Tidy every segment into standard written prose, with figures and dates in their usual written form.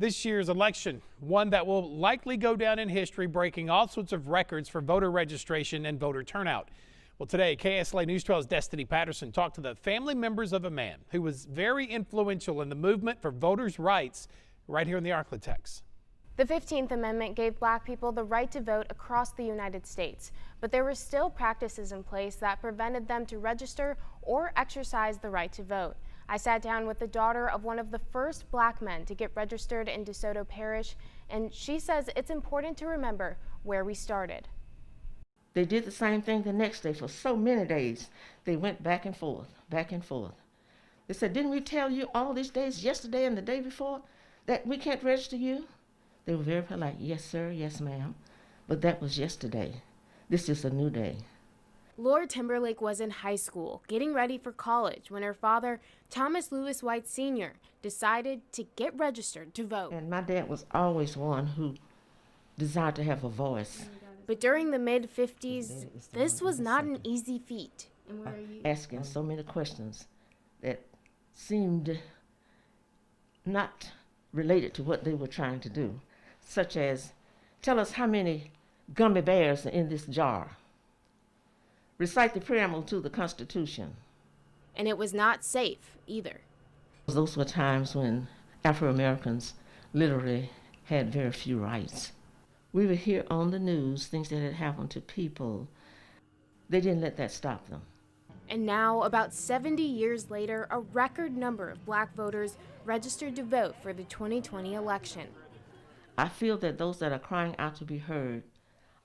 This year's election, one that will likely go down in history, breaking all sorts of records for voter registration and voter turnout. Well, today, KSLA News 12's Destiny Patterson talked to the family members of a man who was very influential in the movement for voters' rights right here in the Arklatex. The 15th Amendment gave black people the right to vote across the United States, but there were still practices in place that prevented them to register or exercise the right to vote. I sat down with the daughter of one of the first black men to get registered in DeSoto Parish, and she says it's important to remember where we started. They did the same thing the next day for so many days. They went back and forth, back and forth. They said, "Didn't we tell you all these days, yesterday and the day before, that we can't register you?" They were very polite. "Yes, sir, yes, ma'am." But that was yesterday. This is a new day. Laura Timberlake was in high school, getting ready for college, when her father, Thomas Lewis White Sr., decided to get registered to vote. And my dad was always one who desired to have a voice. But during the mid-50s, this was not an easy feat. Asking so many questions that seemed not related to what they were trying to do, such as, tell us how many gummy bears are in this jar. Recite the preamble to the Constitution. And it was not safe either. Those were times when Afro-Americans literally had very few rights. We would hear on the news things that had happened to people. They didn't let that stop them. And now, about 70 years later, a record number of black voters registered to vote for the 2020 election. I feel that those that are crying out to be heard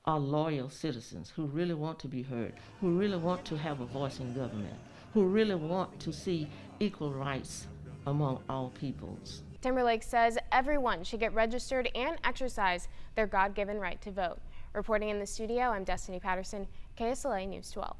are loyal citizens who really want to be heard, who really want to have a voice in government, who really want to see equal rights among all peoples. Timberlake says everyone should get registered and exercise their God-given right to vote. Reporting in the studio, I'm Destiny Patterson, KSLA News 12.